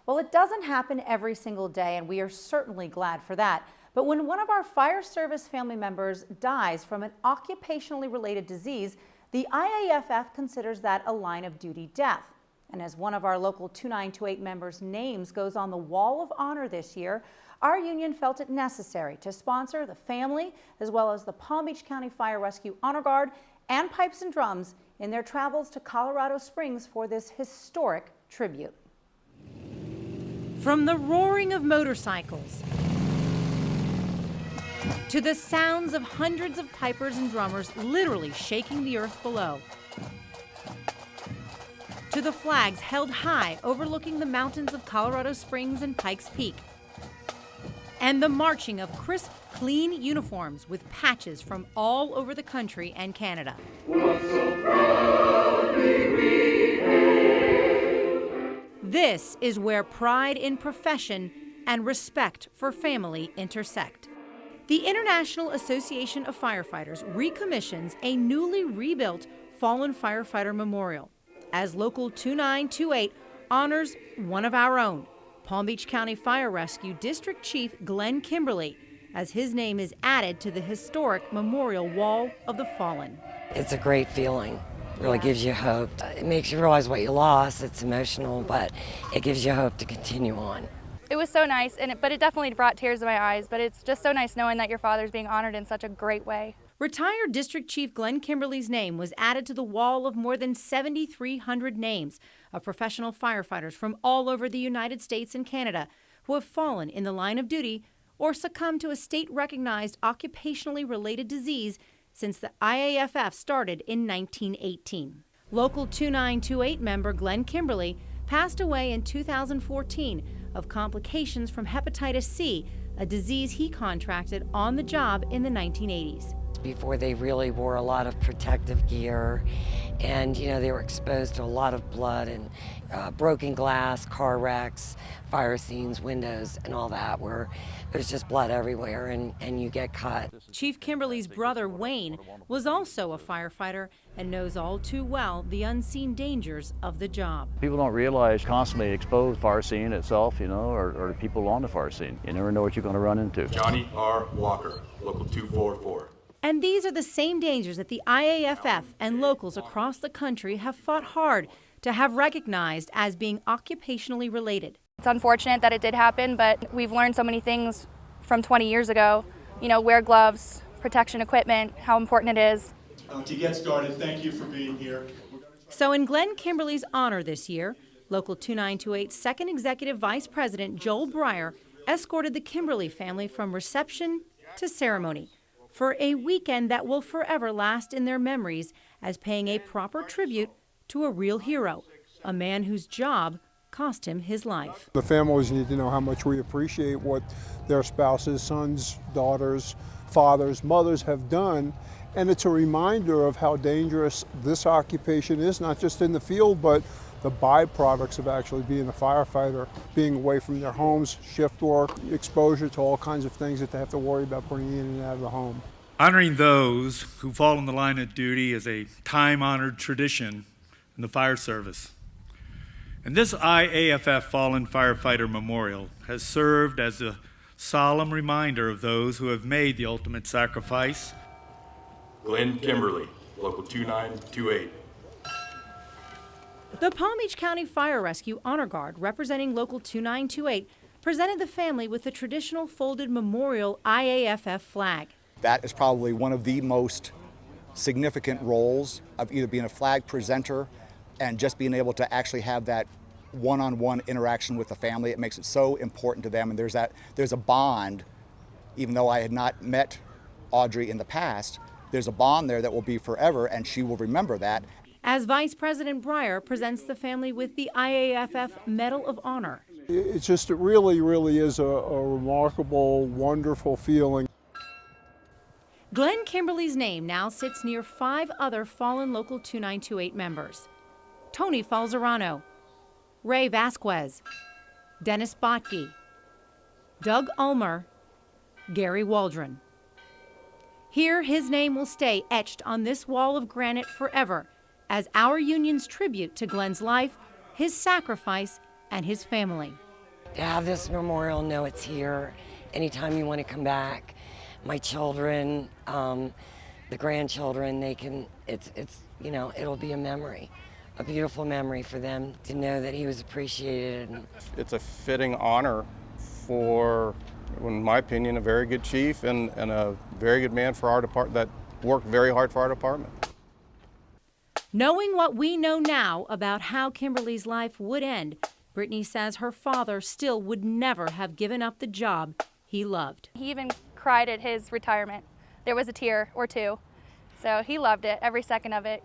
Well, it doesn't happen every single day, and we are certainly glad for that. But when one of our fire service family members dies from an occupationally related disease, the IAFF considers that a line of duty death. And as one of our local 2928 members' names goes on the Wall of Honor this year, our union felt it necessary to sponsor the family as well as the Palm Beach County Fire Rescue Honor Guard and Pipes and Drums in their travels to Colorado Springs for this historic tribute. From the roaring of motorcycles to the sounds of hundreds of pipers and drummers literally shaking the earth below, to the flags held high overlooking the mountains of Colorado Springs and Pikes Peak, and the marching of crisp, clean uniforms with patches from all over the country and Canada. This is where pride in profession and respect for family intersect. The International Association of Firefighters recommissions a newly rebuilt fallen firefighter memorial as Local 2928 honors one of our own, Palm Beach County Fire Rescue District Chief Glenn Kimberly, as his name is added to the historic Memorial Wall of the Fallen. It's a great feeling. It really gives you hope. It makes you realize what you lost. It's emotional, but it gives you hope to continue on. It was so nice, but it definitely brought tears to my eyes, but it's just so nice knowing that your father's being honored in such a great way. Retired District Chief Glenn Kimberly's name was added to the wall of more than 7,300 names of professional firefighters from all over the United States and Canada who have fallen in the line of duty or succumbed to a state-recognized occupationally related disease since the IAFF started in 1918. Local 2928 member Glenn Kimberly passed away in 2014 of complications from hepatitis C, a disease he contracted on the job in the 1980s. Before they really wore a lot of protective gear, and they were exposed to a lot of blood and broken glass, car wrecks, fire scenes, windows, and all that, where there's just blood everywhere and you get cut. Chief Kimberly's brother Wayne was also a firefighter and knows all too well the unseen dangers of the job. People don't realize constantly exposed fire scene itself, or the people on the fire scene. You never know what you're going to run into. Johnny R. Walker, Local 244. And these are the same dangers that the IAFF and locals across the country have fought hard to have recognized as being occupationally related. It's unfortunate that it did happen, but we've learned so many things from 20 years ago. Wear gloves, protection equipment, how important it is. To get started, thank you for being here. So in Glenn Kimberly's honor this year, Local 2928 Second Executive Vice President Joel Breyer escorted the Kimberly family from reception to ceremony for a weekend that will forever last in their memories as paying a proper tribute to a real hero, a man whose job cost him his life. The families need to know how much we appreciate what their spouses, sons, daughters, fathers, mothers have done, and it's a reminder of how dangerous this occupation is, not just in the field, but the byproducts of actually being a firefighter, being away from their homes, shift work, exposure to all kinds of things that they have to worry about bringing in and out of the home. Honoring those who fall in the line of duty is a time-honored tradition in the fire service. And this IAFF Fallen Firefighter Memorial has served as a solemn reminder of those who have made the ultimate sacrifice. Glenn Kimberly, Local 2928. The Palm Beach County Fire Rescue Honor Guard, representing Local 2928, presented the family with the traditional folded memorial IAFF flag. That is probably one of the most significant roles of either being a flag presenter and just being able to actually have that one-on-one interaction with the family. It makes it so important to them, and there's a bond. Even though I had not met Audrey in the past, there's a bond there that will be forever, and she will remember that. As Vice President Breyer presents the family with the IAFF Medal of Honor. It really is a remarkable, wonderful feeling. Glenn Kimberly's name now sits near 5 other fallen Local 2928 members: Tony Falzerano, Ray Vasquez, Dennis Botke, Doug Ulmer, Gary Waldron. Here, his name will stay etched on this wall of granite forever as our union's tribute to Glenn's life, his sacrifice, and his family. to have this memorial, know it's here anytime you want to come back. My children, the grandchildren, they can, it'll be a memory, a beautiful memory for them to know that he was appreciated. It's a fitting honor for, in my opinion, a very good chief and a very good man for our department that worked very hard for our department. Knowing what we know now about how Kimberly's life would end, Brittany says her father still would never have given up the job he loved. He even cried at his retirement. There was a tear or two. So he loved it, every second of it.